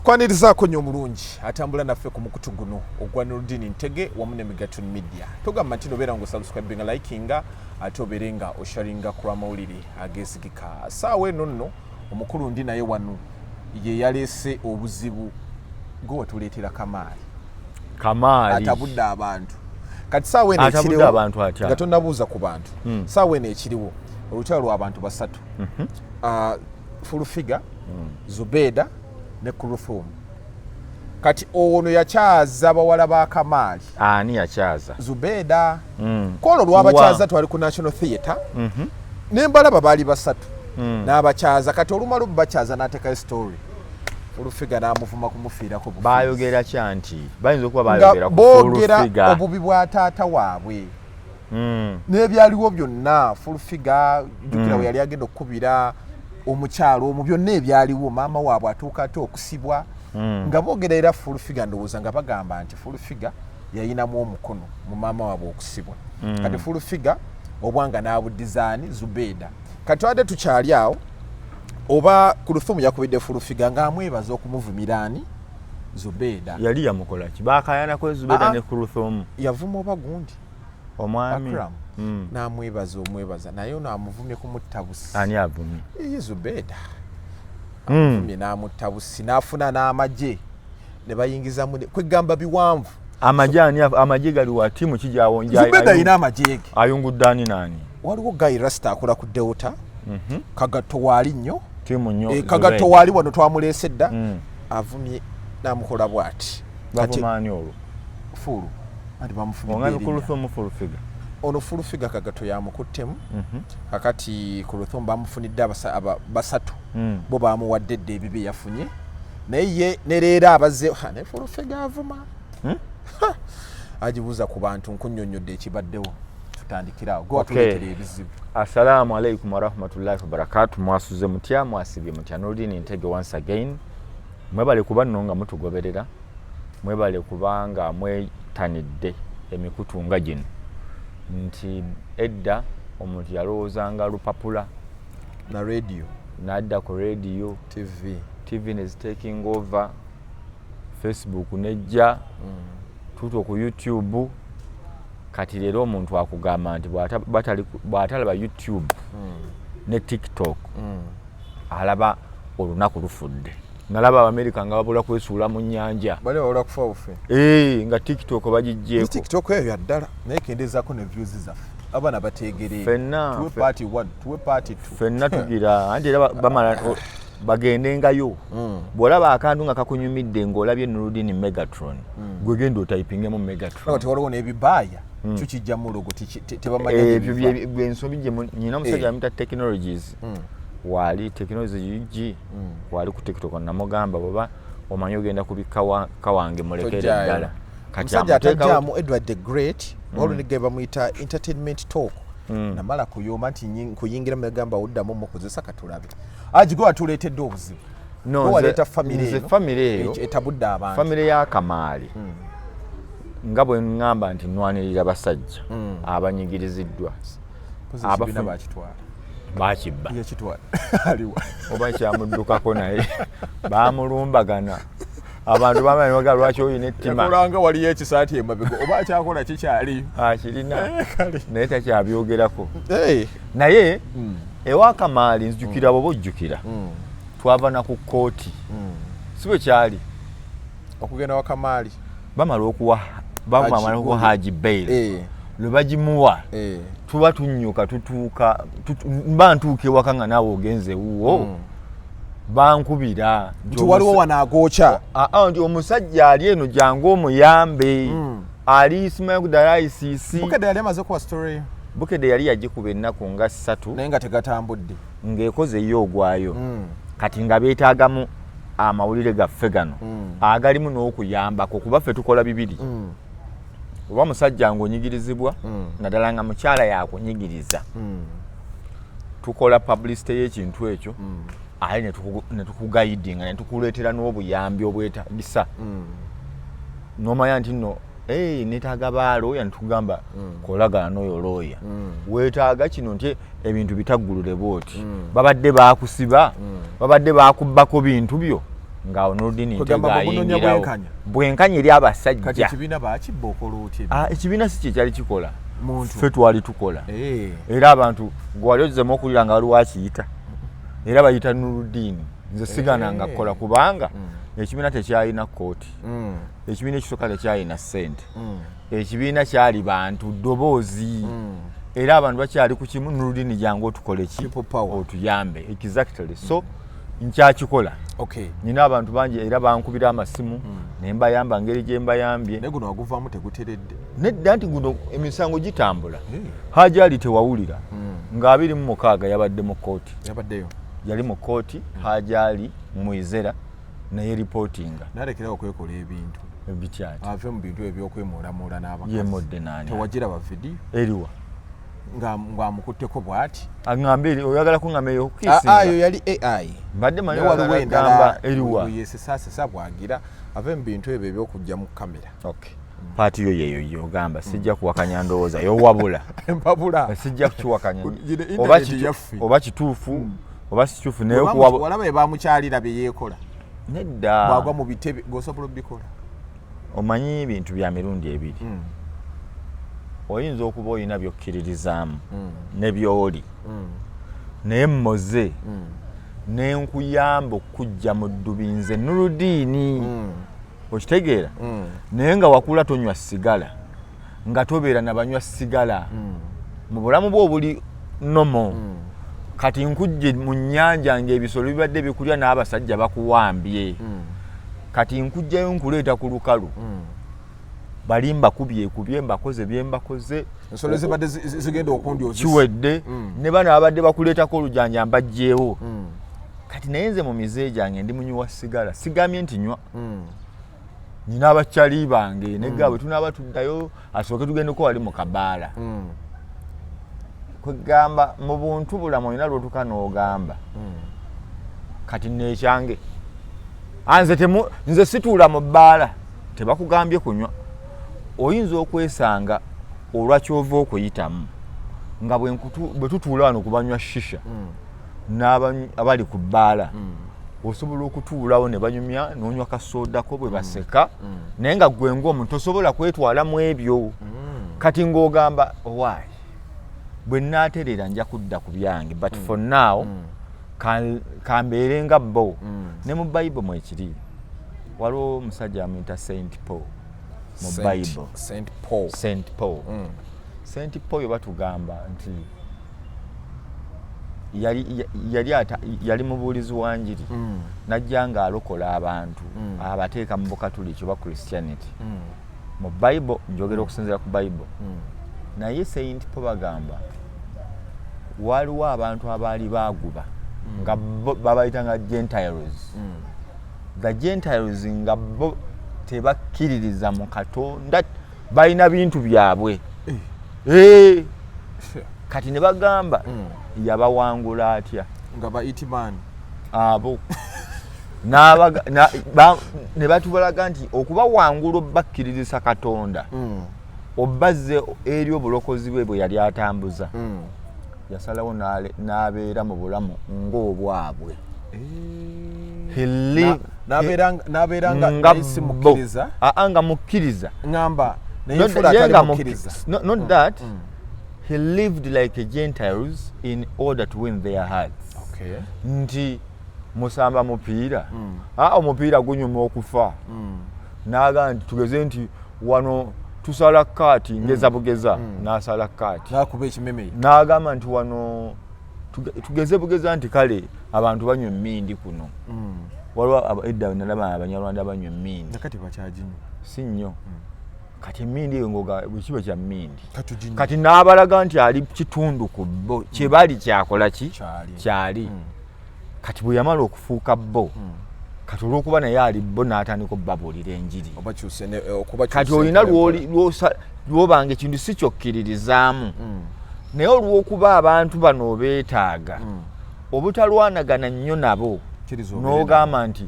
tukwanirizaako nnyo omulungi atambula naffe ku mukutu guno ogwa Noorden Ntege wamu ne Megaton Media. Togamba nti nobeera ng'osubscribinga likinga ate obeere nga osharinga ku amawulire ageesigika. Saawa eno nno omukulu ndi naye wano ye yaleese obuzibu gwe watuleetera Kamaali atabudde abantu. Kati saawa eno ekiriwo nga tonnabuuza ku bantu. Saawa eno ekiriwo olutalo lw'abantu basatu. Fulufiga, Zubedah ne Kulthum. Kati ono yakyaza bawala ba Kamaali. Ani yakyaza? Zubedah. Kolo lw'abakyaza twali ku National Theatre. Nembalaba baali basatu. N'abakyaza kati olumalu bakyaza n'ateekayo story. Fulufiga n'amuvuma kumufiirako bufiizi. Baayogera kyanti bayinza okuba baayogera ku Fulufiga. Boogera obubi bwa taata waabwe. N'ebyaliwo byonna Fulufiga jjukira we yali agenda okukubira omukyalo omu byonna ebyaliwo maama waabwe atuuka ate okusibwa nga boogera era Fulufiga ndowooza nga bagamba nti Fulufiga yayinamu omukono mu maama waabwe okusibwa. Kati Fulufiga obwanga n'abuddizaani Zubedah. Kati wadde tukyali awo oba Kulthum yakubidde Fulufiga ng'amwebaza okumuvumira ani Zubedah. Yali yamukola ki? Baakayanako Zubedah ne Kulthum. Yavuma oba gundi omwami n'amwebaza naye ono amuvumye kumutta busi. Ani avumye? Ye Zubedah. Amuvumye n'amutta busi n'afuna n'amagye ne bayingiza mu kwegamba biwanvu. Amagye gali wa timu kijjawo njayi. Zubedah ina amagye. Ayungudde ani nani? Waliwo Guy Rasta akola ku Delta. Kagato waali nnyo. Timu nnyo. Kagato waali wano twamuleese dda. Avumye n'amukola bw'ati. Bavumani olwo. Fulu. Andi bamufumye. Ongani Kulthum Fulufiga. Ono Fulufiga Kagato yamukuttemu. Kakati Kulthum bamufunidde basatu. Bo bamuwadde dde ebibi yafunye. Naye ne leero abazze ne Fulufiga avuma. Ajibuuza ku bantu nkunnyonnyodde ekibaddewo. Tutandikirawo. Go atuleetera ebizibu. Assalamu alaikum warahmatullahi wabarakatuh. Mwasuze mutya mwasibye mutya Noorden Ntege once again. Mwebale kuba nno nga mutugoberera. Mwebale kubanga mwetanidde emikutu nga gino. Nti edda omuntu yalowoozanga lupapula na radio n'adda ku radio TV is taking over, Facebook nejja tuto ku YouTube. Kati leero omuntu akugamba nti bw'atalaba YouTube ne TikTok alaba olunaku lufudde. Nalaba Abamerika nga babula kwesuula mu nnyanja. Bali babula kufa bufe. Nga TikTok bagijjeeko. TikTok eyo yaddala naye kendezaako ne views zaffe. Abaana bateegereye. Fenna. Tuwe party 1, tuwe party 2. Fenna tugira. Anti era bamala bagendengayo. Bw'olaba akantu nga kakunyumidde ng'olabye Noorden Megatron. Gwe genda otayipingemu Megatron. Kati waliwo n'ebibaaya. Tukijja mu logo tebamanya. Ebyo ensobi gye nyina omusajja amita technologies. Wali technology UG wali ku TikTok namugamba baba omanyi ogenda kubika kawange mulekere ddala. Kati atajjamu Edward the Great wali nigeba muyita entertainment talk. Namala kuyoma nti kuyingira mugamba oddamu mukozesa katulabe. Ajigo atuleetedde obuzibu. No, waleta family eyo etabudde abantu. Family ya Kamaali. Nga bwe ngamba nti nwanirira basajja abanyigiriziddwa. Abafuna bakitwala. Bakibba. Yakitwala. Aliwa. Oba kyamuddukako naye. Bamulumbagana. Abantu bamanyi waga lwaki oyina ettima. Yakolanga waliyo ekisaati emabego. Oba kyakola kikyali. Kirina. Naye takyabyogerako. Naye ewa Kamaali nzijukira bwe bojjukira. Twava na ku kkooti. Si bwe kyali. Okugenda wa Kamaali. Bamala okuwa Haji Bail. Lwe bagimuwa. Tuba tunnyuka tutuuka mba ntuuka ewaka nga naawe ogenze wuwo. Bankubira nti waliwo wanaagoocha. Nti omusajja ali eno jangu omuyambe. Ali Ismail Kudala ICC. Bukede yali amaze kuwa story. Bukede yali yagikuba ennaku nga 3 naye nga tegatambudde. Ng'ekoze yo ogwayo. Kati nga beetaagamu amawulire gaffe gano. Agalimu n'okuyambako kuba ffe tukola bibiri. Oba musajja ng'onyigirizibwa naddala nga mukyala yakunyigiriza. Tukola publicity y'ekintu ekyo. Aye ne tukugayidinga ne tukuleetera n'obuyambi obwetagisa. N'omanya nti nno neetaaga baalooya ne tugamba kolagana n'oyo looya. Weetaaga kino nti ebintu bitaggulule bw'oti. Babadde baakusiba, babadde baakubbako bintu byo. nga Noorden Ntege ayingirawo bwenkanya eri abasajja kati ekibiina bakibba okola otya ekibiina si kye kyali kikola muntu ffe twali tukola era abantu gwali ozizemu okulira nga waliwo akiyita era bayita Noorden nze sigananga kukola kubanga ekibiina tekyalina kooti ekibiina ekisooka tekyalina ssente ekibiina kyali bantu ddoboozi era abantu bakyali ku kimu Noorden jangu otukole ki otuyambe exactly so nkyakikola nina abantu bangi era bankubira amasimu nembayamba ngeri gye mbayambye naye guno waguvaamu teguteredde nedda nti guno emisango gitambula Hajali tewawulira nga 26 yabadde mu kooti yali mu kooti Hajali Mwizera naye reportinga nalekerawo okwekola ebintu ebikyati ave mu bintu ebyokwemuulamuula n'abakazi yemodde nani tewagiraba vidiyo eriwa ng'amukutteko bw'ati aŋŋambe oyagala kuŋŋamba eyo ayo yali AI mbadde manyi waliwo endala eriwa yesesasesa bwagira ave mu bintu ebyo ebyokujja mu kamera paati yo yeyo yogamba sijja kuwakanya ndowooza yowabula empabula sijja kukiwakanya oba kituufu oba si kituufu naye walaba ebamukyalira bye yeekola nedda bwagwa mu bitebe ng'osobola obikola omanyi ebintu bya mirundi ebiri oyinza okuba olina byokkiririzaamu ne byoli naye mmoze nenkuyamba okujja mu ddubi nze Noorden okitegeera naye nga wakula tonywa sigala nga tobeera nabanywa sigala mu bulamu bwo obuli nomo kati nkujje mu nnyanja ng'ebisolo bibadde bikulya n'abasajja bakuwambye kati nkujjayo nkuleeta ku lukalu bali mbakubyekubye mbakoze bye mbakoze ensolo zibadde zigenda okundyoza kiwedde ne bano abadde bakuleetako olujanja mbajjeewo kati naye nze mu mize gyange ndi munywa sigala sigamye nti nywa nina abakyali bange negabwe tunaaba tuddayo asooke tugendeko wali mu kabaala kwegamba mu buntu bulamu olina lwotuka n'ogamba kati nekyange nze situula mu bbaala tebakugambye kunywa oyinza okwesanga olwakyova okuyitamu nga bwe tutuula wano kubanywa shisha n'abali ku bbaala osobola okutuulawo ne banyumya n'onywa kasoodako bwe baseka naye nga gwe ng'omuntu tosobola kwetwala mu ebyo kati ng'ogamba owaayi bwe nnaaterera nja kudda ku byange but for now kambeere nga bo ne mu Bible mwekiri waliwo omusajja amuyita Saint Paul mu Bible Saint Paul batugamba nti yali mubuulizi wa njiri najja nga alokola abantu abateeka mu Bukatuliki oba Christianity mu Bible njogera okusinziira ku Bible naye Saint Paul bagamba waliwo abantu abaali baguba nga babayita nga Gentiles the Gentiles nga bo tebakkiririza mu Katonda balina bintu byabwe kati ne bagamba yabawangula atya nga baitiman abo ne batubalaga nti okubawangula obbakkiririza Katonda obbazze eri obulokozi bwe yali atambuza yasalawo n'abeera mu bulamu ng'obwabwe nga mukkiriza not that he lived like a Gentiles in order to win their hearts nti musamba mupiira omupiira gunyuma okufa n'agamba nti tugeze nti wano tusala kaati ngeza bugeza n'asala kaati n'akuba ekimeme n'agamba nti wano tugeze bugeza nti kale abantu banywa emmindi kuno waliwo edda nalaba Abanyarwanda banywa emmindi nakati bakyaginywa si nnyo kati emmindi eyo ngoga bwekiba kya mmindi kati n'abalaga nti ali kitundu ku bo kye bali kyakola ki kyali kati bwe yamala okufuuka bo kati olw'okuba naye ali bo n'atandika obbabuulira enjiri kati olina lw'obanga ekintu si kyokkiririzaamu naye olw'okuba abantu bano beetaaga obutalwanagana nnyo nabo n'ogamba nti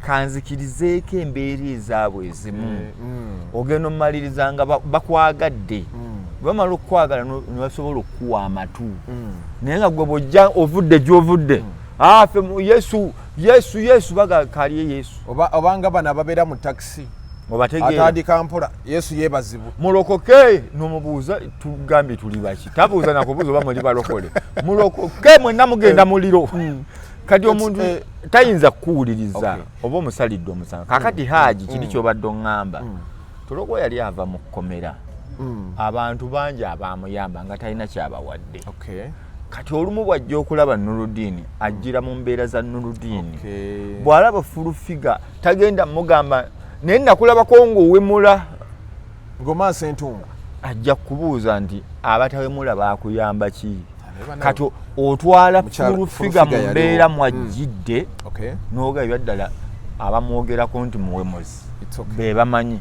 kanzikirizeeko embeera ezaabwe ezimu ogenda omumaliriza nga bakwagadde bamala okukwagala ne basobola okukuwa amatu naye nga gwe bw'ojja ovudde gy'ovudde afe mu Yesu baga kaliye Yesu obanga bana babera mu taxi obategeera atandi kampula Yesu yebazibu mulokoke nomubuuza tugambye tuli baki tabuuza nakubuuza oba muli balokole mulokoke mwenna mugenda muliro kati omuntu tayinza kuwuliriza oba omusalidde omusanga kakati Haji kiri kyobadde oŋŋamba Toloko yali ava mu kkomera abantu bangi abamuyamba nga talina kyabawadde kati olumu bw'ajja okulaba Nuruddin ajjira mu mbeera za Nuruddin bw'alaba fulufiga tagenda mugamba naye nakulabako ng'owemula ng'omaaso entungo ajja kubuuza nti abatawemula baakuyamba ki kati otwala fulufiga mu mbeera mwajjidde n'ogabya ddala abamwogerako nti muwemuzi be bamanyi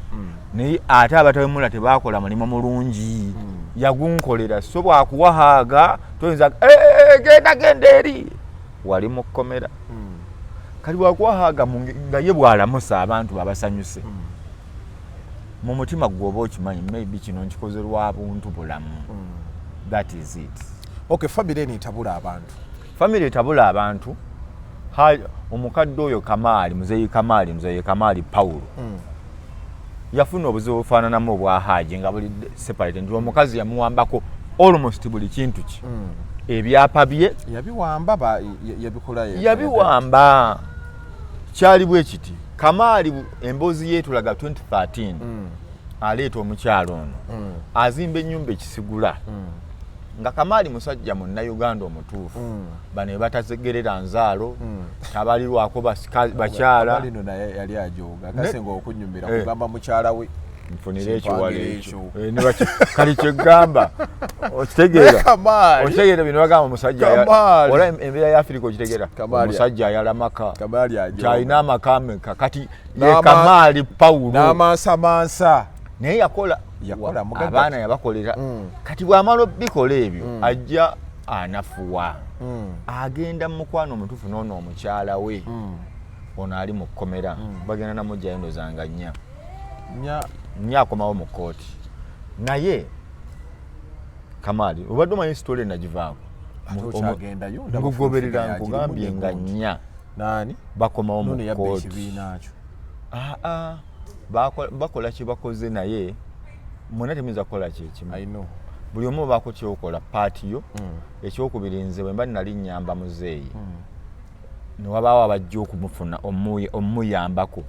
naye ate abatawemula tebaakola mulimu mulungi yagunkolera so bwakuwahaaga toyinza genda eri wali mu kkomera kati bwakuwahaaga nga ye bwalamusa abantu abasanyuse mu mutima gwoba okimanyi maybe kino nkikoze lwa buntu bulamu that is it family etabula abantu omukadde oyo Kamaali muzeeyi Kamaali Paulo yafuna obuzibu bufaananamu obwa Haji nga buli separate nti omukazi yamuwambako almost buli kintu ki ebyapa bye yabiwamba kyali bwe kiti Kamaali emboozi yeetulaga 2013 aleeta omukyalo ono azimba ennyumba ekisigula nga Kamaali musajja Munnayuganda omutuufu bano batategerera nzaalo tabalirwako bakyala yali ajoga kasenga okunyumira kugamba mukyala we nfunira ekiwala ekyo kali kyegamba okitegeera bino bagamba omusajja ola embeera ya Afirika okitegeera omusajja ayalamaka kyalina amakame kati ye Kamaali Paulo n'amansamansa naye yakola abaana yabakolera kati bw'amala obikola ebyo ajja anafuwa agenda mu mukwano omutuufu n'ono omukyala we ono ali mu kkomera bagenda namujja endozanga nnya akomawo mu kooti naye Kamaali obadde omanyi sitole nagivaako ngugoberera nkugambye nga nnya bakomawo mu kooti bakola kye bakoze naye mwena temuyinza kukola kyekimu buli omu baako kyokola paati yo ekyokubiri nze bwe mba nali nnyamba muzeeyi newabaawo abajja okumufuna omuyambako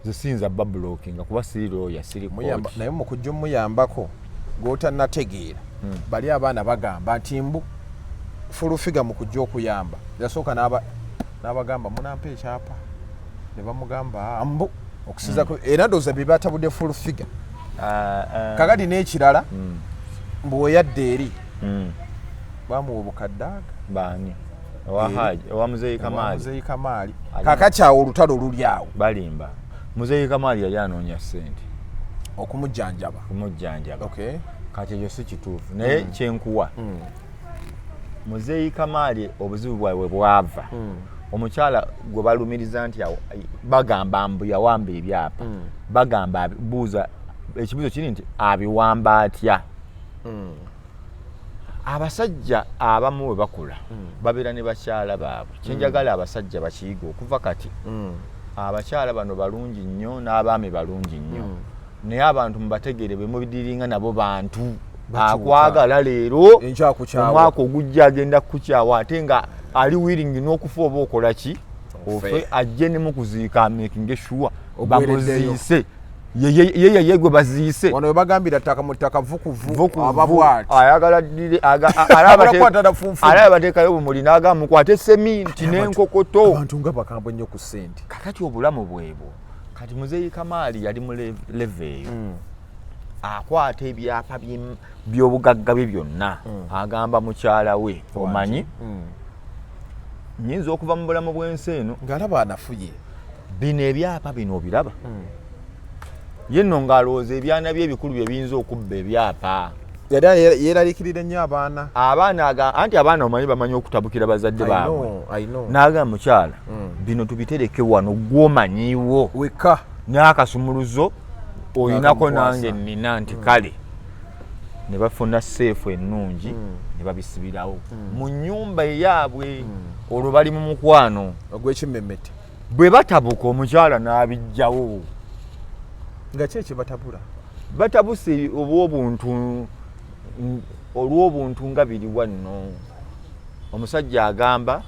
zisinza babulokinga kuba siri looya siri kooti naye mukujja omuyambako gw'otannategeera bali abaana bagamba nti mbu fulufiga mu kujja okuyamba yasooka n'abagamba munampa ekyapa ne bamugamba mbu okusizako era ndowooza bye batabudde fulufiga kakati n'ekirala mbu weyadde eri bamuwa obukaddaaga baani owa muzeeyi Kamaali kakakyawo olutalo luli awo balimba muzeeyi Kamaali yali anoonya ssente okumujjanjaba kati ekyo si kituufu naye kyenkuwa muzeeyi Kamaali obuzibu bwabwe bwava omukyala gwe balumiriza nti bagamba mbu yawamba ebyapa bagamba buuza ekibuzo kiri nti abiwamba atya abasajja abamu we bakula babeera ne bakyala baabwe kyenjagala abasajja bakiyiga okuva kati abakyala bano balungi nnyo n'abaami balungi nnyo naye abantu mubategeere bwe mubidiringa nabo bantu akwagala leero omwaka ogujja agenda kukukyawa ate nga ali wiringi n'okufa oba okola ki ofe ajje ne mukuziika making sure bamuziise ye gwe baziise wano bagambira ttaka mu ttaka vukuvu ababwati ayagala ddire alaba bateekayo bumuli n'agamba mukwate seminti n'enkokoto abantu nga bakambwe nnyo ku ssente kakati obulamu bwebwo kati muzeeyi Kamaali yali mu leve eyo akwata ebyapa by'obugagga bye byonna agamba mukyala we omanyi nyinza okuva mu bulamu bw'ensi eno ng'alaba anafuye bino ebyapa bino obiraba ye nno ng'alowooza ebyana bye ebikulu bye biyinza okubba ebyapa yali yeeraliikirira nnyo abaana anti abaana omanyi bamanyi okutabukira bazadde baabwe n'agamba mukyala bino tubitereke wano gw'omanyiwo weka n'akasumuluzo oyinako nange nnina nti kale ne bafuna seefu ennungi ne babisibirawo mu nnyumba eyaabwe olwo bali mu mukwano ogw'ekimmemmette bwe batabuka omukyala n'abijjawo nga ki ekibatabula batabuse olw'obuntu nga biri wanno omusajja agamba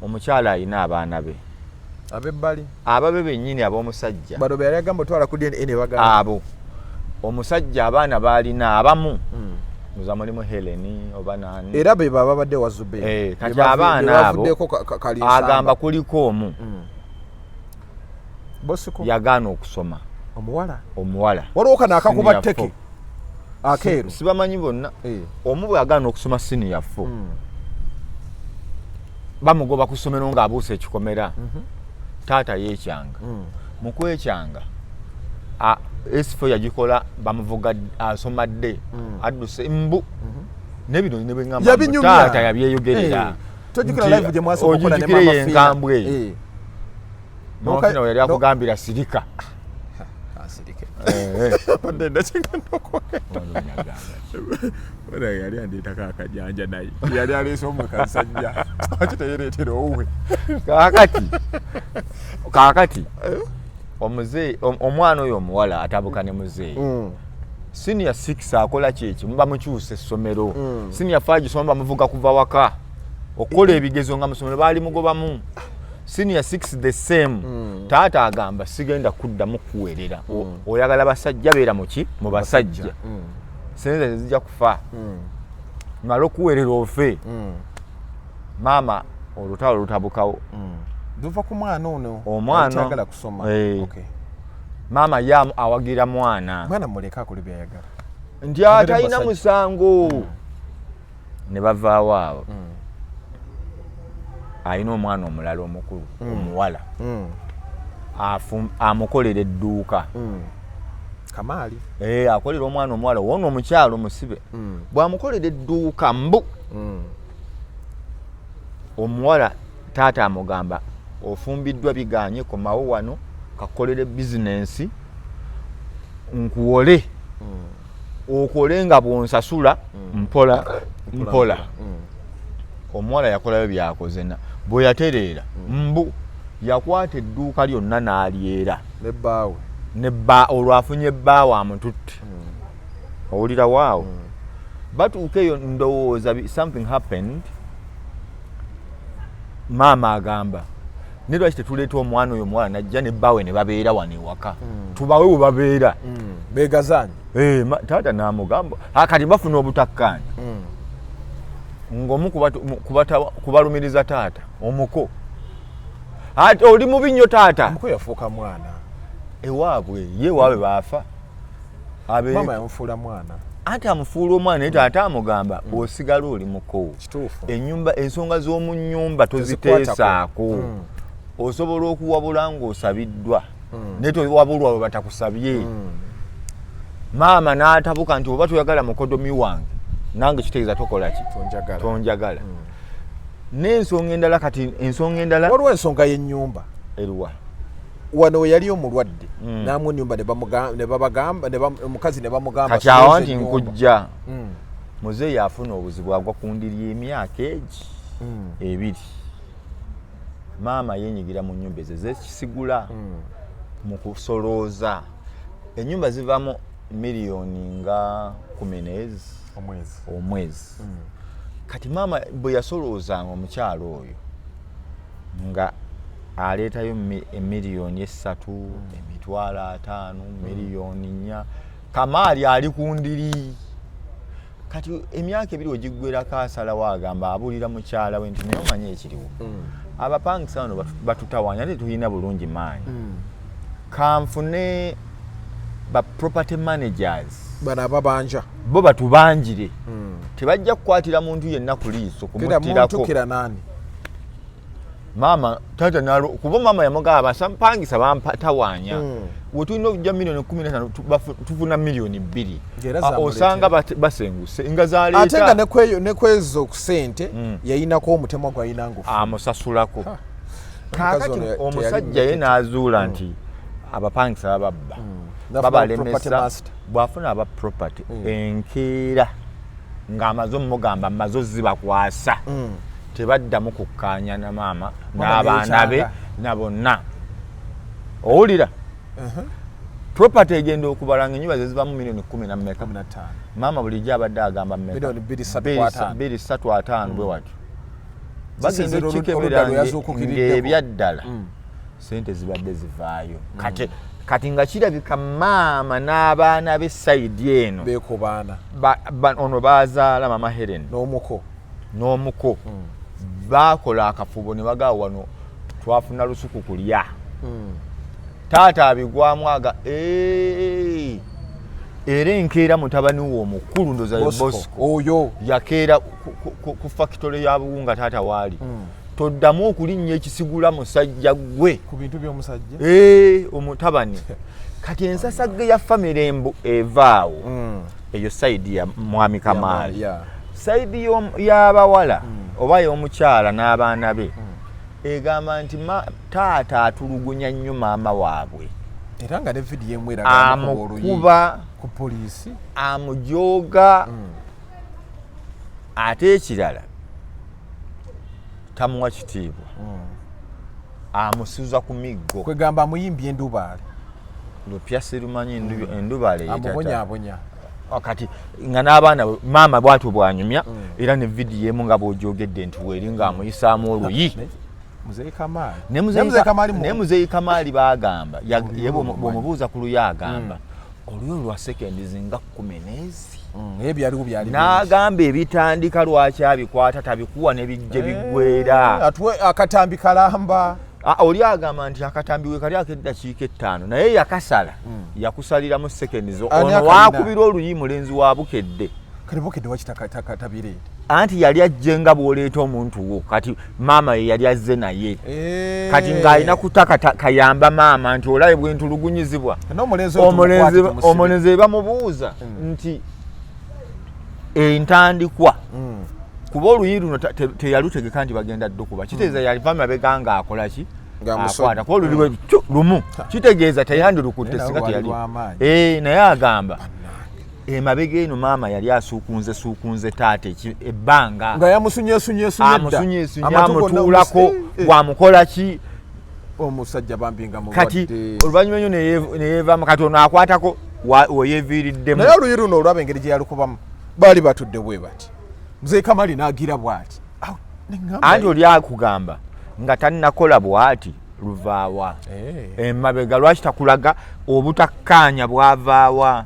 omukyala alina abaana be abebbali ababe bennyini ab'omusajja bano be yali agamba otwala ku DNA bagamba abo omusajja abaana baalina abamu muza mulimu Heleni oba nani era be baba badde wa Zubedah kati abaana abo agamba kuliko omu bosiko yagaana okusoma omuwala waliwo kana akakuba tteke akeeru sibamanyi bonna omu bwe yagaana okusoma siniya 4 bamugoba ku ssomero ng'abuusa ekikomera taata yeekyanga mu kwekyanga S4 yagikola bamuvuga asoma dde adduse mbu n'ebino ne bengamba taata yabyeyogerera tojjukira live gye mwasooka okukola ne mama enkambwe n'ofina we yali akugambira sirika yali andeetako akajanja naye yali aleese omwe kansajja akiteyereetera owuwe kaakati omuzeeyi omwana oyo omuwala atabuka ne muzeeyi senior 6 akola kyeki muba mukyusa essomero senior 5 gisoma bamuvuga kuva waka okukola ebigezo nga musomero baali mugobamu senior 6 the same taata agamba sigenda kuddamu kuweerera oyagala basajja beera muki mu basajja senze zijja kufa mala okuweerera ofe maama olutalo lutabukawo duva ku mwana ono omwana ayagala kusoma maama yamu awagira mwana muleka akole byayagala nti atalina musango ne bavaawo abo alina omwana omulala omukulu omuwala amukolera edduuka Kamaali akolera omwana omuwala wona omukyalo musibe bw'amukolera edduuka mbu omuwala taata amugamba ofumbiddwa biganye komawo wano kakolere bizinensi nkuwole okole nga bwonsasula mpola omuwala yakolayo byakozena bwe yatereera mbu yakwata edduuka lyonna n'alyera olwafunye ebbaawe amututte owulira waawo batuuka eyo ndowooza something happened maama agamba ne lwaki tetuleeta omwana oyo omuwala najja nebbaawe ne babeera wano ewaka tubawe we babeera begazaanyi taata n'amugamba kati bafuna obutakkaanya ng'omu kubalumiriza taata omuko ati oli mubi nnyo taata omuko yafuuka mwana ewaabwe ye waabe baafa mama yamufuula mwana ate amufuula omwana naye taata amugamba osigala oli muko ennyumba ensonga z'omu nnyumba toziteesaako osobola okuwabula ng'osabiddwa naye towabulwa bwe batakusabye maama n'atabuka nti oba toyagala mukodomi wange nange kitegeeza tokola ki tonjagala n'ensonga endala kati ensonga endala waliwo ensonga y'ennyumba eruwa wano we yali omulwadde namwe ennyumba omukazi ne bamugamba kati awo nti nkujja muzeeyi afuna obuzibu agwa ku ndiri emyaka egi 2 maama yenyigira mu nnyumba ezo zekisigula mu kusolooza ennyumba zivamu miliyoni nga 10 omwezi kati maama bwe yasoloozanga omukyalo oyo nga aleetayo emiliyoni 3 emitwalo 5 miliyoni 4 Kamaali ali ku ndiri kati emyaka 2 ogiggwerako asalawo agamba abulira mukyala we nti naye omanyi ekiriwo abapangisa bano batutawaanya ate tulina bulungi maanyi kanfune ba property managers bano ababanja bo batubanjire tebajja kukwatira muntu yenna ku liiso kumuttirako maama taata kuba maama yamugamba sampangisa bampatawaanya wetulina okujja miliyoni 15 tufuna miliyoni 2 osanga basenguse nga zaleeta ate nga nekwezo ku ssente yayinako omutemwa gwayina ngufu amusasulako kaakati omusajja ye n'azuula nti abapangisa bababba babalemesa bwafuna aba property enkeera ng'amaze omugamba amaze zibakwasa tebaddamu kukkaanya na maama n'abaana be na bonna owulira property egenda okubala ng'ennyumba ze zivamu milioni 15 maama bulijjo abadde agamba mmeka 235 bwe watyo bagenda okukikebera ng'ebyaddala sente zibadde zivaayo kati nga kirabika maama n'abaana be sayidi eno ono bazaala mama Helen n'omuko baakola akafubo ne bagaawo wano twafuna lusuku kulya taata abigwamu aga era enkeera mutabani wo omukulu ndoza Bosco oyo yakeera ku factory ya buwunga taata waali toddamu okulinnya ekisigula musajja gwe ku bintu by'omusajja omutabani kati ensasagge ya family evaawo eyo sayidi ya mwami Kamaali sayidi y'abawala oba y'omukyala n'abaana be egamba nti taata atulugunya nnyo maama waabwe era nga ne vidiyo emwe amukuba ku poliisi amujooga ate ekirala tamuwa kitiibwa amusuza ku miggo kwegamba amuyimbye endubaale lupya sirumanyi endubaale amubonyabonya kati nga n'abaana maama bwatyo bwanyumya era ne vidiyo emu nga bw'ojoogedde nti weeri ng'amuyisaamu oluyi ne muzeeyi Kamaali bagamba ye bw'omubuuza ku luyi agamba oluyi lwa sekendi nga 10 n'agamba ebitandika lwaki abikwata tabikuwa ne bijje biggwera akatambi kalamba oli agamba nti akatambi we kali ak'eddakiika 5 naye yakasala yakusaliramu sekendi zo ono waakubira oluyi mulenzi wa bukedde kale bukedde wakitabireeta anti yali ajje nga bw'oleeta omuntu wo kati maama ye yali azze naye kati ng'alina kutaka kayamba maama nti olabe bwentulugunyizibwa omulenzi bamubuuza nti entandikwa kuba oluyi luno teyalutegeka nti bagenda ddukuba kitegeeza yaliva mabega ng'akola ki akwata kuba oluliwe lumu kitegeeza teyandirukutte singa teyali naye agamba emabega eno maama yali asuukunze taata ebbanga nga yamusunyesunye amutuulako bwamukola ki omusajja bambinga kati oluvannyuma nnyo neyeevaamu kati ono akwatako weyeviiriddemu naye oluyi luno olwaba engeri gye yalukubamu baali batudde bwe bati muzeeyi Kamaali n'agira bw'ati anti oli akugamba nga tannakola bw'ati luvaawa emabega lwaki takulaga obutakkaanya bwavaawa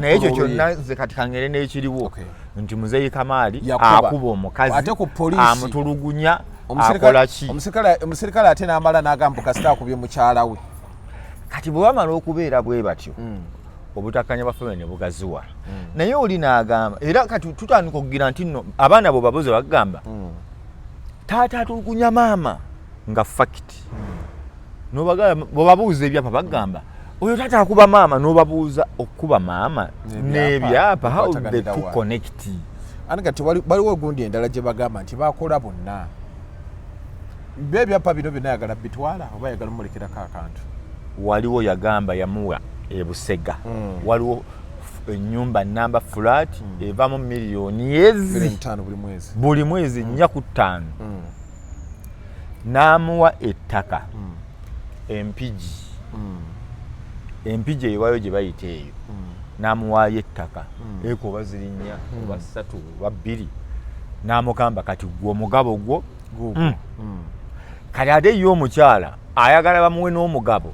naye ekyo kyonna nze kati kangere n'ekiriwo nti muzeeyi Kamaali akuba omukazi amutulugunya akola ki omusirikale ate n'amala n'agamba kasita akubye mukyala we kati bwe bamala okubeera bwe batyo obutakkaanya bwa famire ne bugaziwa naye oli n'agamba era kati tutandika okugira nti nno abaana bo babuze bagamba taata atulugunya maama nga fakiti bwebabuuza ebyapa bagamba oyo taata akuba maama n'obabuuza okuba maama n'ebyapa how the two connect ani kati waliwo ogundi endala gye bagamba nti bakola bonna bebyapa bino byonna yagala bitwala oba yagala mulekeraku akantu waliwo yagamba yamuwa ebusega waliwo ennyumba namba flat evamu miliyoni ezi buli mwezi 4 ku 5 n'amuwa ettaka empigi ewayo gye bayita eyo n'amuwaayo ettaka eko oba ziri 4 oba 3 oba 2 n'amugamba kati gwe omugabo gwo kati ate ye omukyala ayagala bamuwe n'omugabo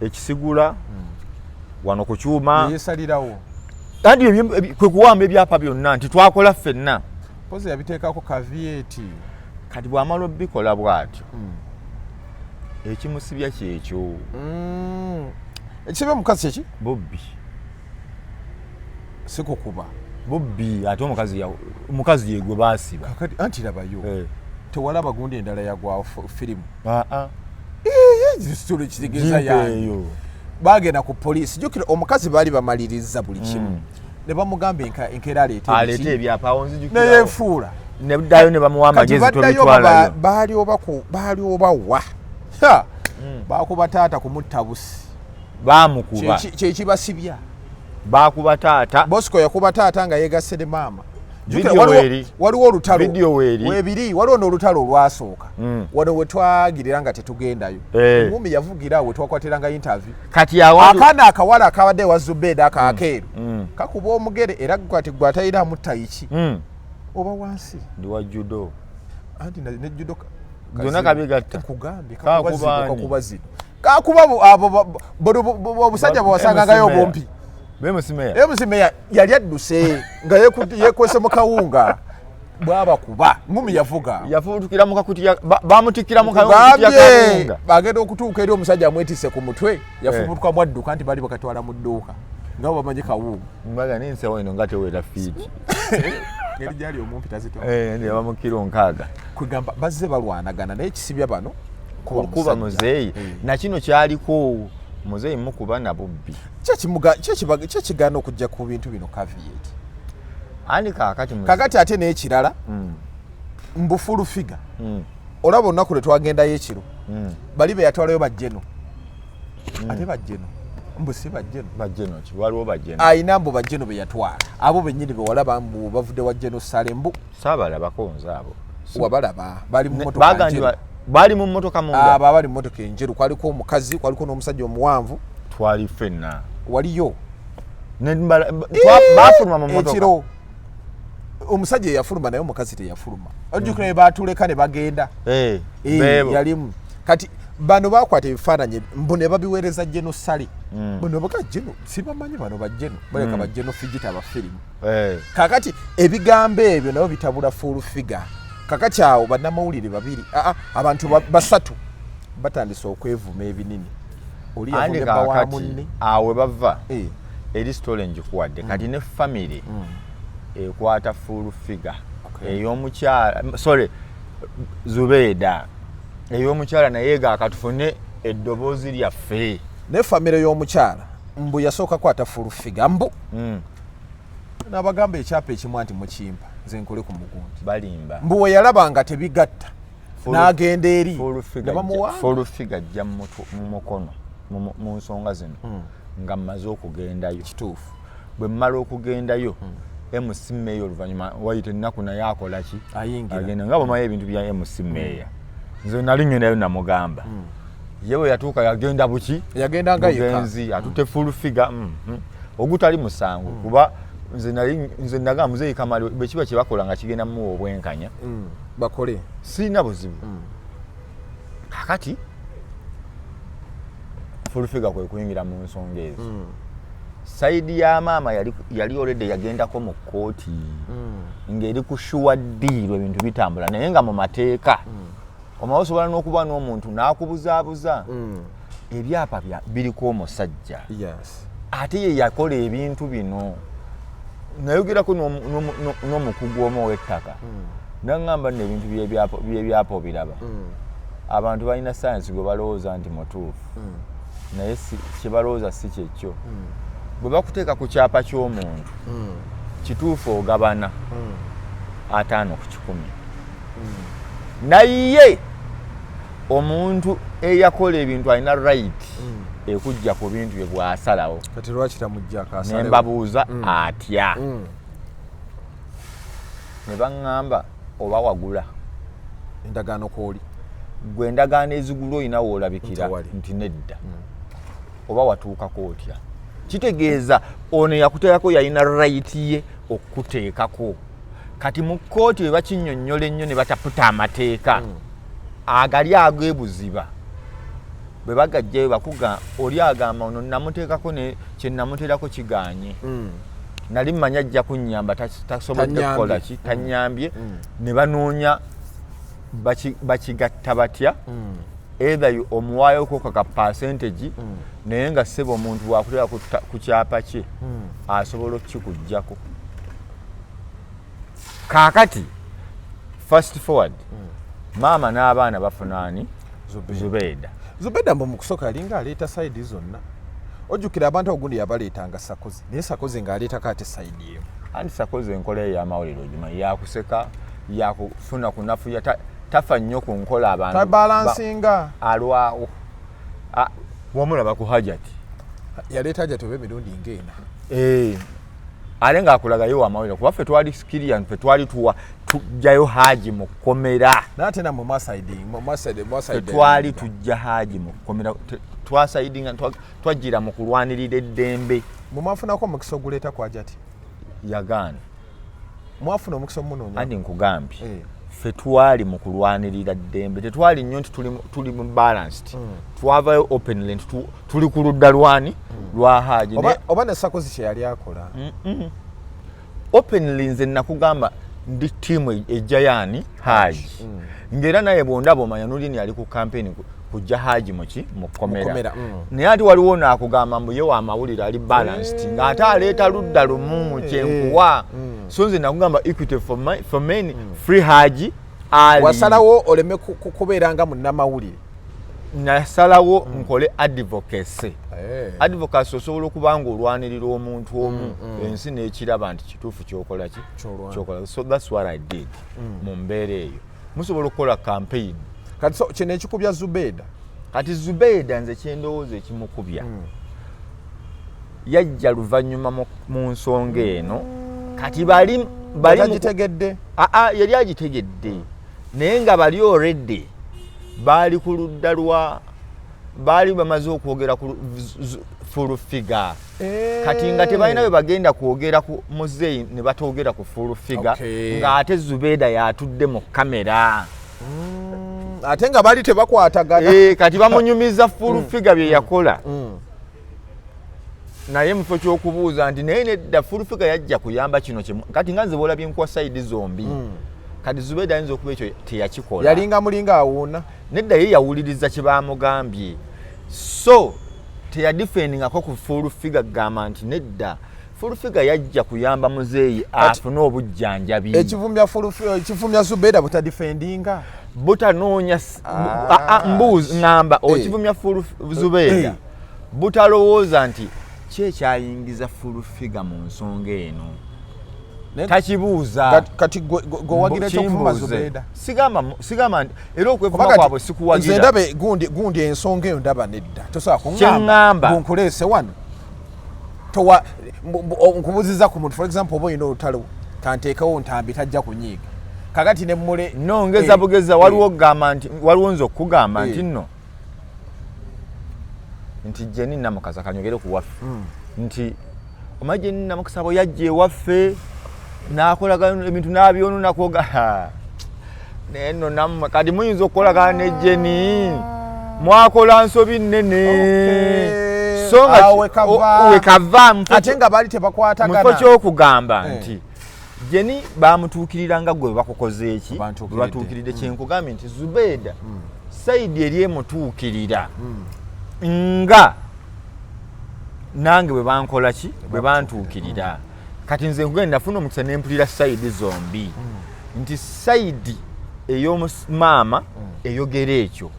ekisigula wano ku kyuma yesalirawo anti kwe kuwamba ebyapa byonna nti twakola ffenna pozi yabiteekako kavieti kati bw'amala obbikola bw'atyo ekimusibya kyekyo ekisibya omukazi kyeki bobbi sikukuba bobbi ate omukazi yegwe baasiba anti labayo tewalaba gundi endala yagwawo firimu ekitolo kitegeeza yayo bagenda ku poliisi jjukira omukazi baali bamaliriza buli kimu ne bamugamba enkeera aleete ebyapa neyefuula neddayo ne bamuwa amagezi tobitwalayo baali oba wa bakuba taata kumutta busi bamukuba kye kibasibya bakuba taata Bosco yakuba taata nga yegasse ne maama waliwo olutalo webiri waliwo n'olutalo olwasooka wano we twagirira nga tetugendayo omumi yavugira we twakwatiranga interview kati akaana akawala akabadde wa Zubedah akakeeru kakuba omugere era kwati gwatayiramu tayiki oba wansi ndi wa judo anti ne judo zonna kabigatta kugambye kakuba zino kakuba abo obusajja bwewasangangayo bompi Emusimeya yali adduse nga yekwese mu kawunga bwabakuba mumi yafutukira mu kakutiya bamutikira mu kawunga bagenda okutuuka eri omusajja amwetise ku mutwe yafubutuka mu adduka nti bali bakatwala mu dduuka nga bamanyi kawunga mbaga ninsewo ino nga tewera fiiti ngeri gyali omumpi tazitwala ndi abamukiro nkaaga kwegamba bazze balwanagana naye kisibya bano kuba muzeeyi na kino kyaliko muzeeyi mukuba na bubbi kyekigaana okujja ku bintu bino caveat ani kakati ate n'ekirala mbufulufiga olaba olunaku lwe twagendayo ekiro bali be yatwalayo bajjeno ate bajjeno mbusi bajjeno waliwo bajjeno ayina mbu bajjeno be yatwala abo bennyini be walaba mbu bavudde wajjeno salembu saabalabako nze abo wabalaba bali mu motoka bali mu mmotoka munda bali mu mmotoka enjeru kwaliko omukazi kwaliko n'omusajja omuwanvu twali ffenna waliyo bafuluma mu mmotoka ekiro omusajja yafuluma naye omukazi teyafuluma ojjukira batuleka ne bagenda yalimu kati bano bakwata ebifaananyi mbu ne babiweereza jeno sale bano baka jeno sibamanyi bano bajjeno baleka bajjeno figita abafirimu kakati ebigambo ebyo nabo bitabula full figure kakati awo bannamawulire babiri abantu basatu batandise okwevuma ebinini oli yavumba wa munne awe bava eri story njikuwadde kati ne family ekwata full figure ey'omukyala Zubedah ey'omukyala naye gaakatufune eddoboozi lyaffe ne family y'omukyala mbu yasooka kwata full figure mbu n'abagamba ekyapa ekimu anti mukimpa nze nkole ku mugundi balimba mbu we yalaba nga tebigatta n'agenda eri full figure ajja mu mukono mu nsonga zino nga mmaze okugendayo kituufu bwe mmala okugendayo MC Meya oluvannyuma wayita ennaku naye akola ki agenda nga bwemayo ebintu bya MC Meya nze nali ngendayo namugamba ye bwe yatuuka yagenda buki yagenda nga mugenzi atutte full figure ogutali musango kuba nze naga muzeeyi Kamaali bwe kiba kye bakola nga kigenda mu obwenkanya bakole sirina buzibu kakati full figure kwe kuyingira mu nsonga ezo saidi ya maama yali already yagendako mu kooti ng'eri kushuwa ddiiro ebintu bitambula naye nga mu mateeka omawe osobola n'okuba n'omuntu n'akubuzaabuza ebyapa biriko omusajja ate ye yakola ebintu bino nayogerako n'omukugu omu ow'ettaka naŋŋamba nno ebintu by'ebyapa obiraba abantu balina sayansi gwe balowooza nti mutuufu naye kye balowooza si kyekyo bwe bakuteeka ku kyapa ky'omuntu kituufu ogabana 5 ku 10 naye omuntu eyakola ebintu alina right ekujja ku bintu bye bw'asalawo kati lwaki tamujjako asalewo ne mbabuuza atya ne baŋŋamba oba wagula endagaano kwoli gwe endagaano ezigula olina woolabikira nti nedda oba watuukako otya kitegeeza ono yakuteekako yalina right ye okukuteekako kati mu kkooti bwe bakinnyonnyola ennyo ne bataputa amateeka agali ag'ebuziba bwe bagajjayo bakuga oli agamba ono namuteekako ne kye namuteerako kiganye nali mmanya ajja kunnyamba tasobodde kukola ki tannyambye ne banoonya bakigatta batya either omuwaayoko kaka percentage naye nga ssebo omuntu bwakuteera ku kyapa kye asobola okukikuggyako kaakati fast forward maama n'abaana bafunaani Zubedah mbu mu kusooka yalinga aleeta sayidi zonna ojjukira abantu ogundi yabaleetanga sakozi naye sakozi ng'aleetako ate sayidi emu anti sakozi enkola ey'amawulire ogimanyi yakuseka yakufuna kunafuya tafa nnyo ku nkola abantu tabalansinga alwawo wamulaba ku hajati yaleeta jja tobe emirundi ng'ena ale ng'akulagayo amawulire kuba ffe twali sikirian ffe twali tujjayo haji mu kkomera naate namwe twali tujja haji mu kkomera twasaidinga twajjira mu kulwanirira eddembe mumwafunako omukisa oguleeta kwajati yagaana mwafuna omukisa omunoonya andi nkugambye ffe twali mu kulwanirira ddembe tetwali nnyo nti tuli mu balanced twavayo openly tuli ku ludda lwani lwa haji oba ne Sarkozy kye yali akola openly nze nakugamba ndi tiimu ejjayani haji ng'era naye bwondaba omanya nulini yali ku campaign kujja haji mu kkomera naye ati waliwo naakugamba mbu ye wa amawulire ali balanced ng'ate aleeta ludda lumu kyenkuwa so nze nakugamba equity for men free haji ali wasalawo oleme kubeera nga munnamawulire nasalawo nkole advocacy osobola okuba nga olwanirira omuntu omu ensi n'ekiraba nti kituufu kyokola ki kyokola so that's what I did mu mbeera eyo musobola okukola campaign kati kino ekikubya Zubedah kati Zubedah nze kyendowooza ekimukubya yajja luvannyuma mu nsonga eno kati bali agitegedde yali agitegedde naye nga bali already baali ku ludda lwa baali bamaze okwogera ku full figure kati nga tebalina bwe bagenda kwogera ku muzeeyi ne batoogera ku full figure ng'ate Zubedah yatudde mu kamera ate nga bali tebakwatagana kati bamunyumiza full figure bye yakola naye mufo ky'okubuuza nti naye nedda full figure yajja kuyamba kino kati nga nze boolabye nkuwa sayidi zombi kati Zubedah ayinza okuba ekyo teyakikola yalinga mulinga awuuna nedda ye yawuliriza kye baamugambye so teyadifendingako ku full figure gamba nti nedda full figure yajja kuyamba muzeeyi afune obujjanjabi ekivumya Zubedah butadifendinga butanoonya mbuuzi ngamba okivumya full Zubedah butalowooza nti kyekyayingiza full figure mu nsonga eno takibuuza kati gwewagira ekyokuvuma Zubedah sigamba nti era okwevuma kwabwe sikuwagira nze ndabe gundi ensonga eyo ndaba nedda tosobola kuŋŋamba nkuleese wano nkubuuziza ku muntu for example oba olina olutalo kanteekawo ntambi tajja kunyiiga kakati ne mmule nongeza bugeza waliwo kugamba nti waliwo nze okugamba nti nno nti Jenny Namukasa kanyogere ku waffe nti omanyi Jenny Namukasa bwe yajja ewaffe n'akolagana ebintu n'abyonona kwoga neno nammwe kati muyinza okukolagana ne Jenny mwakola nsobi nnene so nga wekava ate nga bali tebakwatagana mufo ky'okugamba nti Jenny baamutuukirira nga gwe bakukoze eki batuukiridde kyenkugambye nti Zubedah sayidi eri emutuukirira nga nange bwe bankola ki bwe bantuukirira kati nze nkugenda nafuna omukisa n'empulira sayidi zombi nti sayidi ey'omumaama eyogera ekyo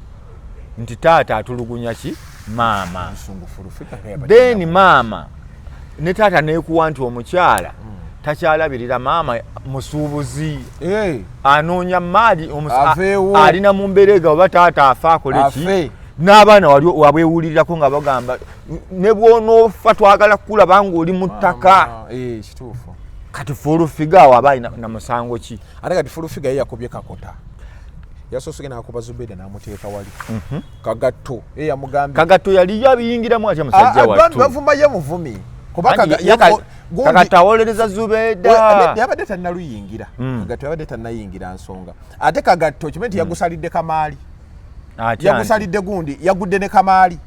nti taata atulugunya ki maama then maama ne taata neekuwa nti omukyala takyalabirira maama musuubuzi anoonya maali alina mu mbereega oba taata afe akole ki n'abaana wali wabwewulirirako nga bagamba ne bw'onoofa twagala kukulaba ng'oli mu ttaka kituufu kati full figure awo aba alina na musango ki ate kati full figure ye yakubye kakota yasoose n'akuba Zubedah n'amuteeka wali kagatto ye yamugambye kagatto yali yabiyingiramu atya musajja wattu bavuma ye muvumi kakata awolereza Zubedah yabadde tannaluyingira kagatto yabadde tannayingira nsonga ate kagatto kimenti nti yagusalidde Kamaali yagusalidde gundi yagudde ne Kamaali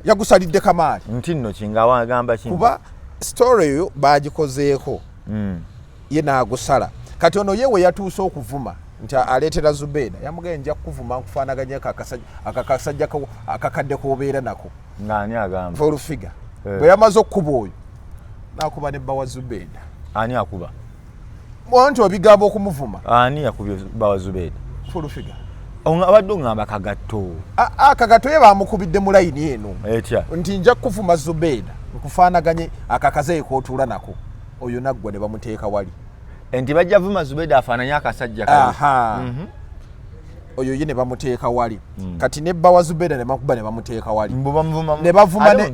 yagusalidde Kamaali nti nno kinga wagamba kinga kuba story yo bagikozeeko ye n'agusala kati ono yewe yatuuse okuvuma nti aleetera Zubedah yamugenda nja kuvuma nkufaanaganya akakasajja akakadde k'obeera nako ng'ani agamba full figure bwe yamaze okukuba oyo n'akuba ne bbawa Zubedah ani akuba nti obigambo okumuvuma ani yakubye bbawa Zubedah full figure abadde ngamba kagatto kagatto ye bamukubidde mu layini eno etya nti nja kuvuma Zubedah nkufaanaganye akakazeeyi k'otuula nako oyo naggwa ne bamuteeka wali nti bajja vuma Zubedah afaananye akasajja kali oyo ye ne bamuteeka wali kati ne bbawa Zubedah ne makuba ne bamuteeka wali ne bavuma ne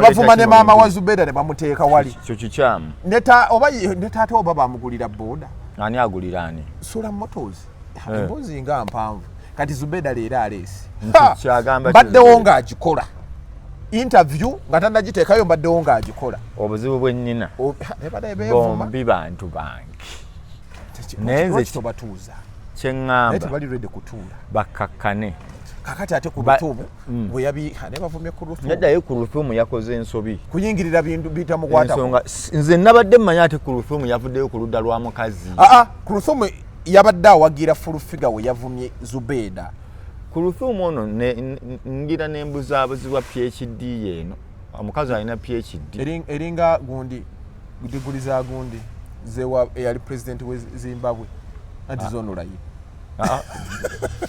bavuma ne maama wa Zubedah ne bamuteeka wali kyo kikyamu ne taata oba bamugulira boda ani agulira ani Sula Motors embuzi nga mpanvu kati Zubedah leero aleesi baddewo ng'agikola interview nga tannagiteekayo mbaddewo ng'agikola obuzibu bwennina bombi bantu bange nenze kitobatuuza kyeŋŋamba tebali ready kutuula bakakkane kakati ate ku lutuumu bwe yabiika ne bavumye ku lutuumu yaddayo ku lutuumu yakoze ensobi kuyingirira bintu bitamukwatako ensonga nze nabadde mmanyi ate ku lutuumu yavuddeyo ku ludda lwa mukazi ku lutuumu yabadde awagira fulufiga we yavumye Zubedah ku lutuumu ono ngira nembuzaabuzibwa PhD yeeno omukazi alina PhD eringa gundi gudiguli gundi zewa eyali president we Zimbabwe anti zonolayi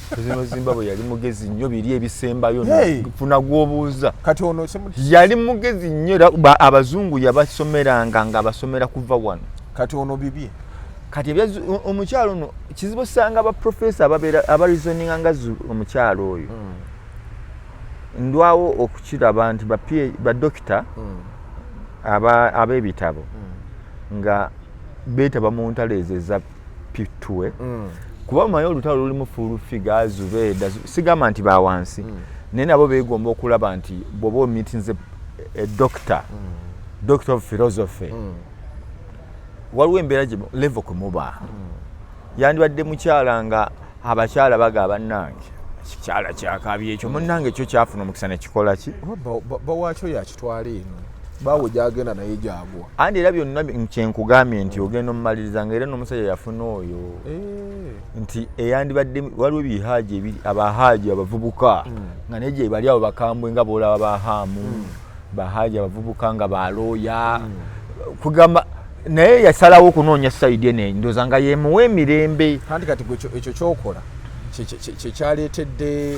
president wa Zimbabwe yali mugezi nnyo biri ebisembayo funa gwobuuza kati ono yali mugezi nnyo abazungu yabasomeranga nga basomera kuva wano kati ono bibye kati omukyalo ono kizibu sanga abaprofesa abareasoninga nga omukyalo oyo ndwawo okukiraba nti badokita ab'ebitabo nga beetaba mu ntalo ezo eza pitwe kuba mumanyi olutalo lulimu fulufiga Zubedah sigamba nti bawansi naye nabo beegomba okulaba nti bw'oba omitinze doctor of philosophy waliwo embeera gye level kwe muba yandibadde mukyala nga abakyala baga bannange kikyala kyakabye ekyo munnange ekyo kyafuna omukisa nekikola ki bawakyo yakitwala eno bawe gyagenda naye gyagwa andi era byonna kyenkugambye nti ogenda omumaliriza nga era n'omusajja yafuna oyo nti eyandibadde waliwo ebihaaji abahaaji abavubuka nga naye gye bali abo bakambwe nga boolaba bahaamu bahaaji abavubuka nga balooya kugamba naye yasalawo okunoonya sayidi ene ndooza nga yemuwa emirembe kandi kati ekyo kyokola kyekyaleetedde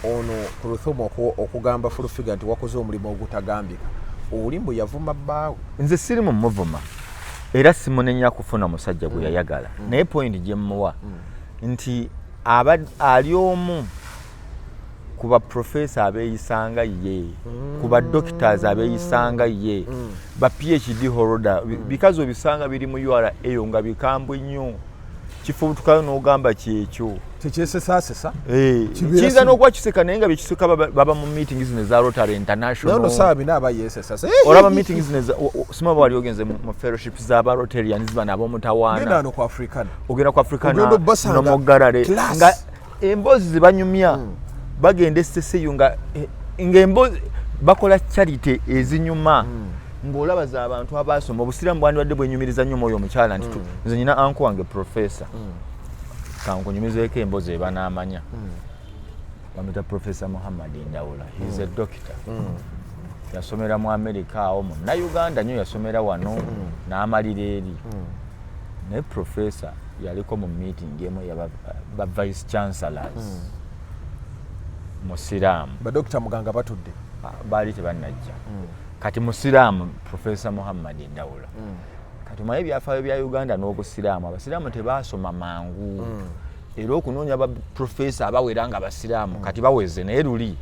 ono ku lufumu okugamba fulufiga nti wakoze omulimu ogutagambika olimbu yavuma bbaawe nze siri mu muvuma era simunenya kufuna musajja gwe yayagala naye point gye mmuwa nti ali omu ku baprofesa abeeyisanga ye ku badoctors abeeyisanga ye ba PhD holder bikazi obisanga biri mu URA eyo nga bikambwe nnyo kifubutukayo n'ogamba kyekyo tekyesesasesa kiyinza n'okuba kiseka naye nga byekiseka baba mu meetings zino eza Rotary International naye nosaba bina abayesesasa olaba meetings zino simaba wali ogenze mu fellowship z'aba Rotarians bana ab'omutawaana genda no ku African ogenda ku African n'omugarare nga emboozi zibanyumya bagenda esseseyo nga emboozi bakola charity ezinyuma ng'olaba za abantu abaasoma obusiraamu bwandibadde bwenyumiriza nnyo omwoyo omukyala nti nze nyina anko wange profesa kankunyumizeeko emboozi ebanaamanya bamuyita Professor Muhammad Ndawula he's a doctor yasomera mu America awo munna Uganda nnyo yasomera wano n'amalira eri naye profesa yaliko mu meeting emu ba vice chancellors musiraamu badokita muganga batudde baali tebannajja kati musiraamu Professor Muhammad Ndawula kati mwaye byafaayo bya Uganda n'obusiraamu abasiraamu tebaasoma mangu era okunoonya ba professor abawera nga abasiraamu kati baweze naye luli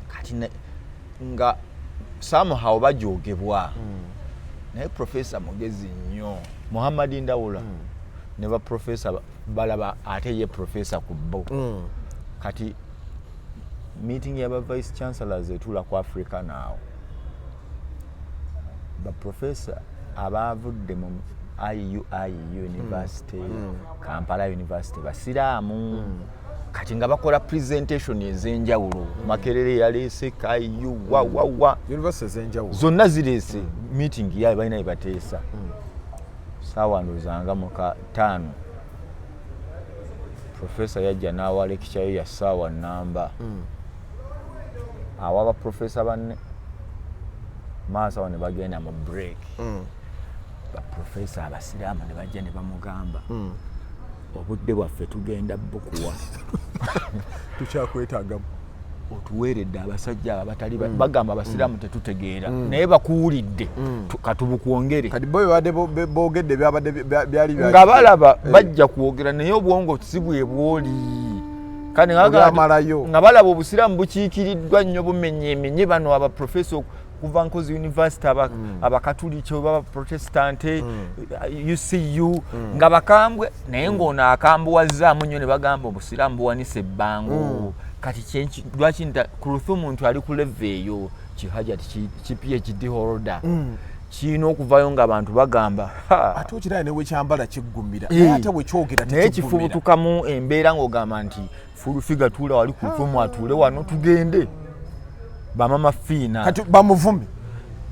kati nga somehow bajoogebwa naye professor mugezi nnyo Muhammad Ndawula ne ba professor balaba ate ye professor ku bo kati meeting y'aba vice chancellors etula ku Africa now ba professor abavudde mu IU University Kampala University basiraamu kati nga bakola presentation ez'enjawulo Makerere yaleese IU wa university ez'enjawulo zonna zireese meeting yayo balina ebateesa saawa ndozanga mu 5 professor yajja n'awa lecture ya saawa namba awaba professor banne maasawa ne bagenda mu break ba professor abasiraamu ne bajja ne bamugamba obudde bwaffe tugenda bukuwa tukyakwetaagamu otuweeredde abasajja abatali bagamba abasiraamu tetutegeera naye bakuwulidde katubukwongere kati bo babadde boogedde byali nga balaba bajja kwogera naye obwongo si bwe bwoli kane nga balaba obusiraamu bukiikiriddwa nnyo bumenyeemenye bano abaprofesa kuva nkozi university abakatuliki oba abaprotestante UCU nga bakambwe naye ng'ono akambuwazzaamu nnyo ne bagamba obusiraamu buwanisa ebbango kati lwaki kulufu omuntu ali ku leve eyo kihajati ki PhD holder kiina okuvayo ng'abantu bagamba ate okiraba ne wekyambala kiggumira ate wekyogera naye kifubutukamu embeera ng'ogamba nti fulufiga tuula wali kulufu atuule wano tugende bamama fiina kati bamuvume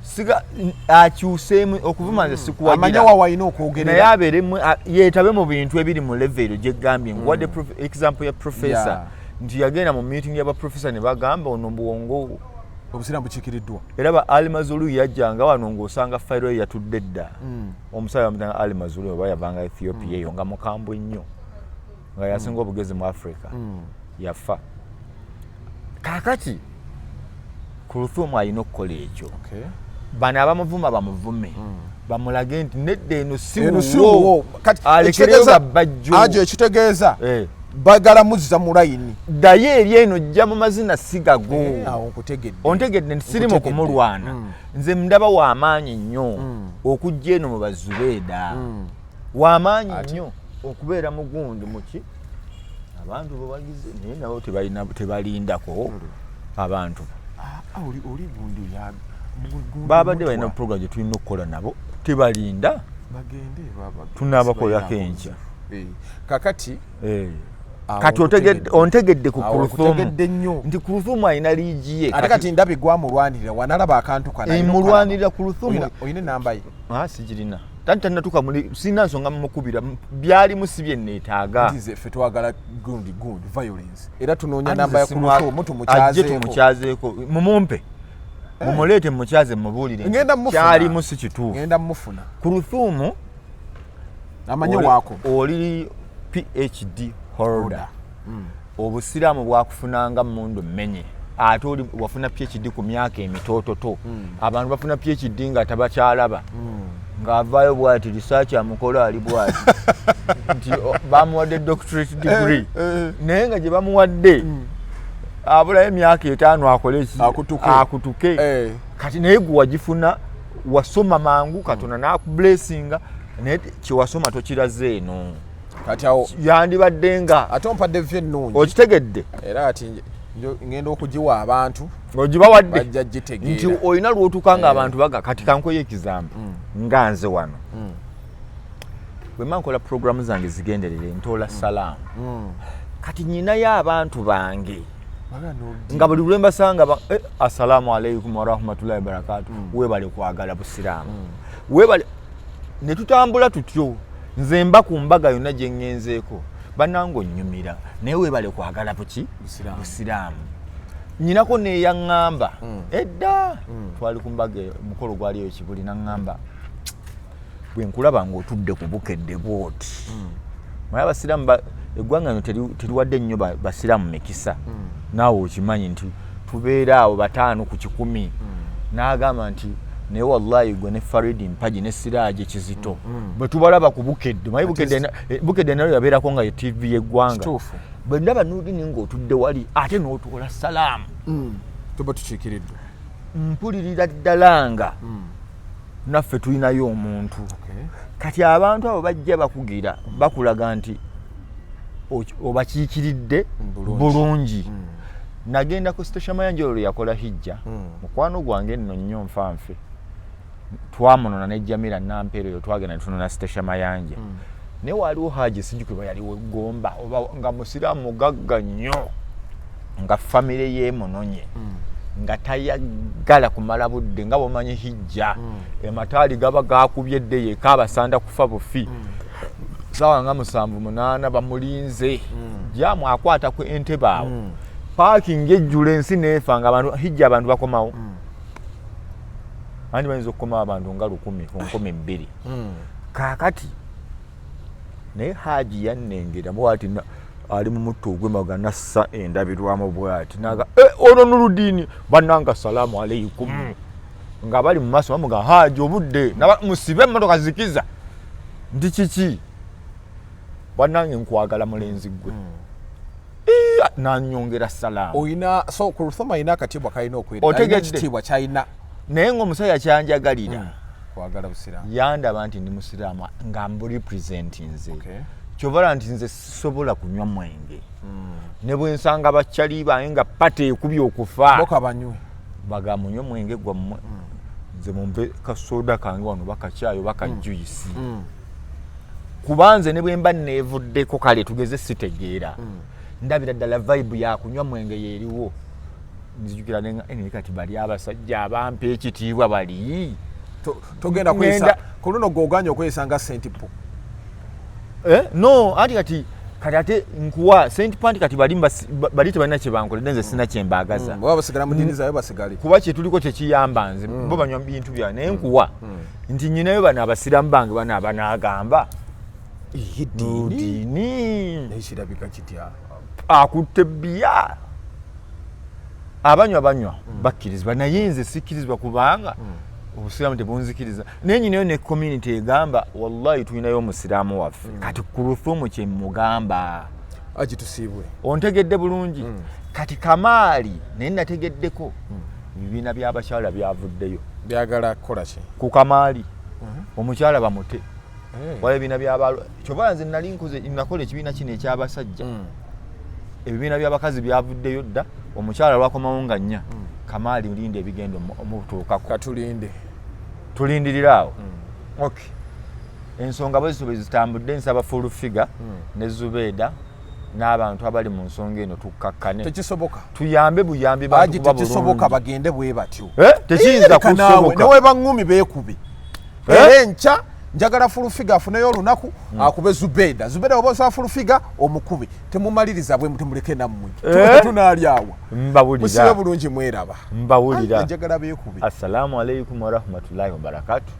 siga akyuseemu okuvuma nze sikuwagira amanya wawalina okwogerera naye abeeremu yeetabe mu bintu ebiri mu level gye gambye nkuwadde example ya professor nti yagenda mu meeting y'abaprofesa ne bagamba ono bwongo obusiraamu bukiikiriddwa era ba Ali Mazulu yajjanga wano ng'osanga fayiro ye yatudde dda omusajja bamutanga Ali Mazulu oba yavanga Ethiopia eyo nga mukambwe nnyo nga yasinga obugezi mu Africa yafa kaakati Kuluthum alina okukola ekyo bano abamuvuma bamuvume bamulage nti nedda eno si wuwo alekereyo babbajjo ajo ekitegeeza bagala muzza mu layini ddayo eri eno jja mu mazina sigago ontegedde nti sirimu kumulwana nze ndaba w'amaanyi nnyo okujja eno mu Zubedah w'amaanyi nnyo okubeera mugundi muki abantu bebagize naye nabo tebalindako abantu oli gundi ya babadde balina program gye tulina okukola nabo tebalinda bagende tunaabakolako enkya kakati kati ontegedde ku Kuluthum nti Kuluthum alina liigi ye ate kati ndabe gwamulwanirira wanalaba akantu mulwanirira Kuluthum oyina namba ye sigirina tanatuka sina nsonga mukubira byalimu si bye neetaaga ntize ffe twagala gundi violence era tunoonya namba ya Kuluthum tumukyazeeko mumumpe mumuleete mukyaze mubuulire kyalimu si kituufu ngenda mufuna Kuluthum amanye waako oli PhD holder obusiraamu bwakufunanga mundu mmenye ate oli wafuna PhD ku myaka emitoototo abantu bafuna PhD nga tabakyalaba ng'avaayo bwati research amukola ali bwati nti bamuwadde doctorate degree naye nga gye bamuwadde abulayo emyaka 5 akole akutuke kati naye gwe wagifuna wasoma mangu Katonda n'akublessinga naye kiwasoma tokiraze eno kati awo yandibadde nga ate ompadde vye ennungi okitegedde era ati ngenda okugiwa abantu ogibawadde bajja gitegeera nti olina lw'otuuka ng'abantu baga kati kankoyo ekizambu nga nze wano bwe mba nkola programu zange zigenderere ntoola salaamu kati nyinayo abantu bange nga buli lwe mbasanga assalaamu alaikum warahmatullahi wabarakatuh weebale kwagala busiraamu weebale ne tutambula tutyo nze mba ku mbaga yonna gye ŋŋenzeeko bannange onnyumira naye weebale kwagala buki busiraamu nyinako neeyaŋŋamba edda twali ku mbaga omukolo gwaliyo ekibuli naŋŋamba bwe nkulaba ng'otudde ku bukedde bwoti naye abasiraamu eggwanga lino teriwadde nnyo basiraamu mikisa naawe okimanyi nti tubeera awo 5 ku 100 n'agamba nti naye wallahi gwe ne Faridi Mpaji ne Siraaje Kizito bwe tubalaba ku bukedde mayi bukedde nayo yabeerako nga ye TV y'eggwanga bwe ndaba Noorden ng'otudde wali ate n'otukola salaamu tuba tukiikiriddwa mpulirira ddala nga naffe tulinayo omuntu kati abantu abo bajja bakugira bakulaga nti obakiikiridde bulungi nagenda ku station mayanjolo yakola hijja mukwano gwange nno nnyo nfanfe twamunona ne Jamila Nampero yo twagenda tunona station mayanja ne waliwo haji sijukwe yali wegomba oba nga musiraamu mugagga nnyo nga family ye munonye nga tayagala kumala budde nga bomanyi hijja emataali gaba gakubyedde ye kabasanda kufa bufi sawa nga 7-8 bamulinze jamu akwata ku entebe awo parking ejjula ensi nefa nga abantu hijja abantu bakomawo andi bayinza okukomawo abantu nga 10 kakati naye haji yannengera bwati ali mu mutto ogw'emabega nassa endabirwamu bw'ati naga ono Nurudini bannanga salaamu aleikum nga bali mu maaso bamuga haji obudde musibe emmotoka zikiza ndi kiki bannange nkwagala mulenzi gwe nanyongera salaamu oyina so ku Lusoma ayina akatibwa kalina okwera ekitibwa kyayina naye ng'omusajja kyanjagalira kwagala busiraamu yandaba nti ndi musiraamu nga mburepresentinze kyovala nti nze sisobola kunywa mwenge ne bwe nsanga bakyali bange nga pata ekubye okufa bagamunywe mwenge gwammwe nze mumpe kasoda kange wano bakakyayo bakajuyisi kubanze ne bwe mba neevuddeko kale tugeze sitegeera ndabira ddala vibe ya kunywa mwenge yeeriwo nzijukira ne kati bali abasajja abampa ekitiibwa bali togenda kwesa kuluno goganya okwesanga sentipo no kati ate nkuwa Saint Panti kati bali tebalina kye bankoledde nze sina kye mbagaza baba basigala mu dini zaabwe basigale kuba kye tuliko tekiyamba nze bo banywa bintu bya naye nkuwa nti nyinayo bano abasiramu bange bano abanaagamba dini nekirabika kitya akutte bbiya abanywa bakkirizibwa naye nze sikkirizibwa kubanga obusiraamu tebunzikiriza naye nyinayo ne community egamba wallahi tulinayo omusiraamu waffe kati ku lufumu kye mugamba agitusiibwe ontegedde bulungi kati Kamaali naye nategeddeko ebibiina by'abakyala byavuddeyo byagala kukola ki ku Kamaali omukyala bamute wala ebibiina by'abalwa kyobala nze nali nkoze nakola ekibiina kino eky'abasajja ebibiina by'abakazi byavuddeyo dda omukyala lwakomawo nga nnya Kamaali mulinde ebigendo omutuukako katulinde tulindiriraawo okay ensonga bwe zisobe zitambudde nsaba full figure ne Zubedah n'abantu abali mu nsonga eno tukkakkane tekisoboka tuyambe buyambi bantu kuba bulungi tekisoboka bagende bwe batyo tekiyinza kusoboka newe bangumi beekubi encha njagala full figure afuneyo olunaku akube Zubedah oba osaba full figure omukube temumaliriza bwe mutemuleke nammwe tunaalyawa mbawulira musibe bulungi mweraba mbawulira njagala beekubi assalamu alaikum warahmatullahi wabarakatuh